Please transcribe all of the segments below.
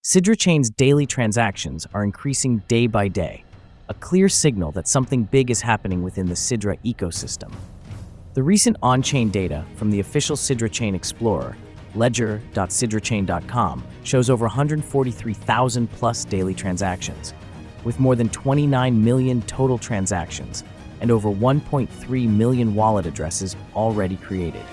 Sidra chain's daily transactions are increasing day by day, a clear signal that something big is happening within the Sidra ecosystem. The recent on-chain data from the official Sidra Chain Explorer, ledger.sidrachain.com, shows over 143,000 plus daily transactions, with more than 29 million total transactions and over 1.3 million wallet addresses already created.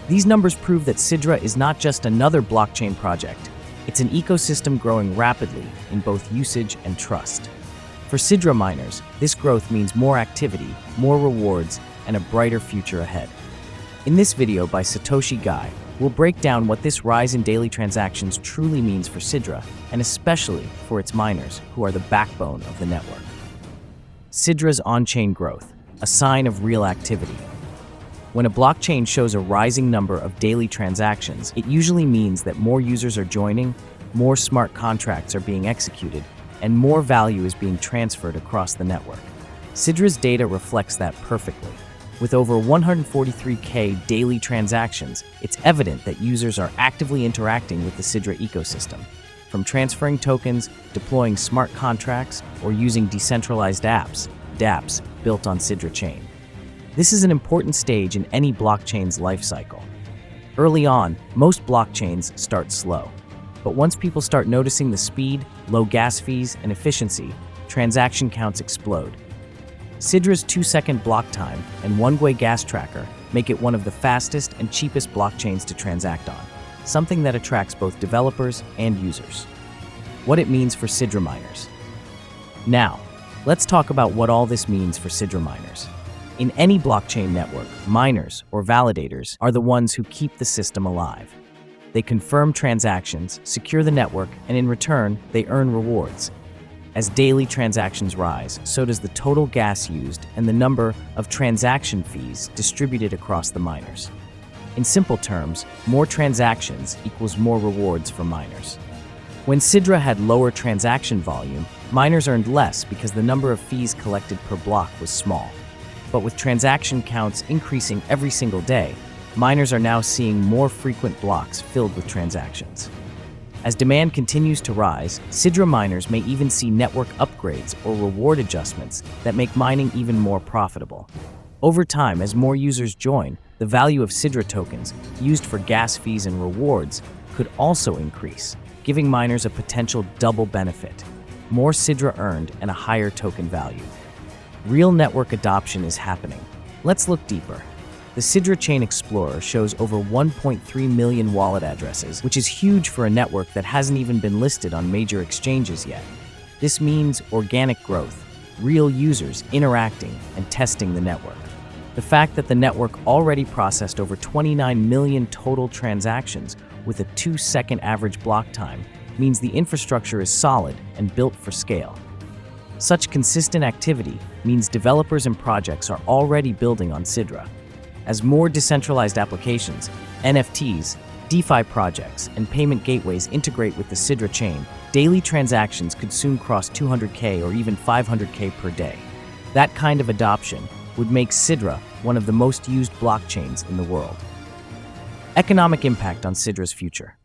These numbers prove that Sidra is not just another blockchain project, it's an ecosystem growing rapidly in both usage and trust. For Sidra miners, this growth means more activity, more rewards, and a brighter future ahead. In this video by Satoshi Guy, we'll break down what this rise in daily transactions truly means for Sidra, and especially for its miners, who are the backbone of the network. Sidra's on-chain growth, a sign of real activity. When a blockchain shows a rising number of daily transactions, it usually means that more users are joining, more smart contracts are being executed, and more value is being transferred across the network. Sidra's data reflects that perfectly. With over 143K daily transactions, it's evident that users are actively interacting with the Sidra ecosystem, from transferring tokens, deploying smart contracts, or using decentralized apps, dApps, built on Sidra chain. This is an important stage in any blockchain's life cycle. Early on, most blockchains start slow. But once people start noticing the speed, low gas fees, and efficiency, transaction counts explode. Sidra's 2-second block time and one-way gas tracker make it one of the fastest and cheapest blockchains to transact on, something that attracts both developers and users. What it means for Sidra miners. Now, let's talk about what all this means for Sidra miners. In any blockchain network, miners, or validators, are the ones who keep the system alive. They confirm transactions, secure the network, and in return, they earn rewards. As daily transactions rise, so does the total gas used and the number of transaction fees distributed across the miners. In simple terms, more transactions equals more rewards for miners. When Sidra had lower transaction volume, miners earned less because the number of fees collected per block was small. But with transaction counts increasing every single day, miners are now seeing more frequent blocks filled with transactions. As demand continues to rise, Sidra miners may even see network upgrades or reward adjustments that make mining even more profitable. Over time, as more users join, the value of Sidra tokens used for gas fees and rewards could also increase, giving miners a potential double benefit: more Sidra earned and a higher token value. Real network adoption is happening. Let's look deeper. The Sidra Chain Explorer shows over 1.3 million wallet addresses, which is huge for a network that hasn't even been listed on major exchanges yet. This means organic growth, real users interacting and testing the network. The fact that the network already processed over 29 million total transactions with a 2-second average block time means the infrastructure is solid and built for scale. Such consistent activity means developers and projects are already building on Sidra. As more decentralized applications, NFTs, DeFi projects, and payment gateways integrate with the Sidra chain, daily transactions could soon cross 200K or even 500K per day. That kind of adoption would make Sidra one of the most used blockchains in the world. Economic impact on Sidra's future.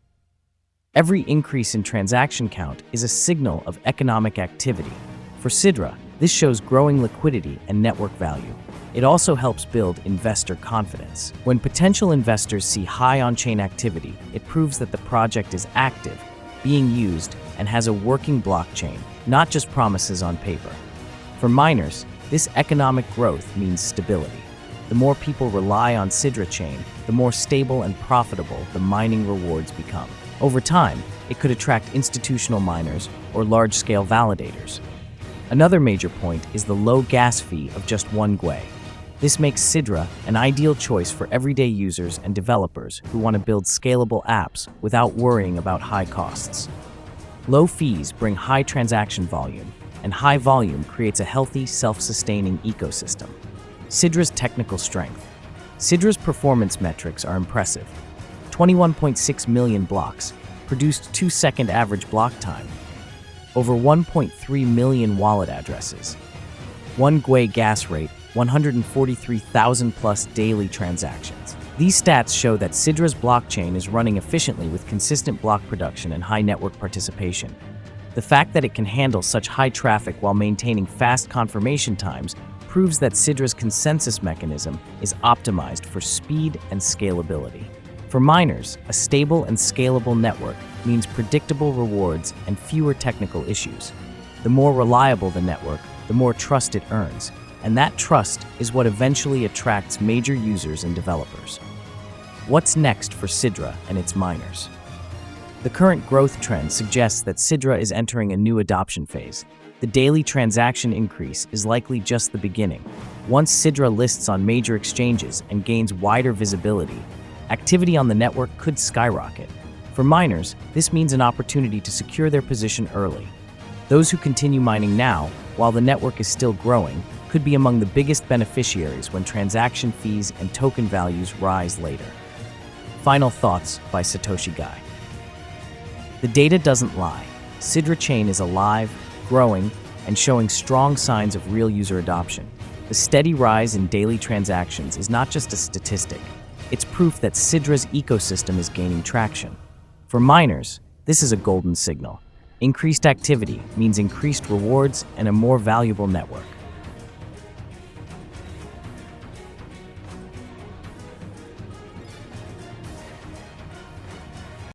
Every increase in transaction count is a signal of economic activity. For Sidra, this shows growing liquidity and network value. It also helps build investor confidence. When potential investors see high on-chain activity, it proves that the project is active, being used, and has a working blockchain, not just promises on paper. For miners, this economic growth means stability. The more people rely on Sidra chain, the more stable and profitable the mining rewards become. Over time, it could attract institutional miners or large-scale validators. Another major point is the low gas fee of just 1 gwei. This makes Sidra an ideal choice for everyday users and developers who want to build scalable apps without worrying about high costs. Low fees bring high transaction volume, and high volume creates a healthy, self-sustaining ecosystem. Sidra's technical strength. Sidra's performance metrics are impressive. 21.6 million blocks, produced 2-second average block time, over 1.3 million wallet addresses, 1 gwei gas rate, 143,000 plus daily transactions. These stats show that Cidra's blockchain is running efficiently with consistent block production and high network participation. The fact that it can handle such high traffic while maintaining fast confirmation times proves that Cidra's consensus mechanism is optimized for speed and scalability. For miners, a stable and scalable network means predictable rewards and fewer technical issues. The more reliable the network, the more trust it earns, and that trust is what eventually attracts major users and developers. What's next for Cidra and its miners? The current growth trend suggests that Cidra is entering a new adoption phase. The daily transaction increase is likely just the beginning. Once Cidra lists on major exchanges and gains wider visibility, activity on the network could skyrocket. For miners, this means an opportunity to secure their position early. Those who continue mining now, while the network is still growing, could be among the biggest beneficiaries when transaction fees and token values rise later. Final thoughts by Satoshi Guy. The data doesn't lie. Cidra chain is alive, growing, and showing strong signs of real user adoption. The steady rise in daily transactions is not just a statistic. It's proof that Cidra's ecosystem is gaining traction. For miners, this is a golden signal. Increased activity means increased rewards and a more valuable network.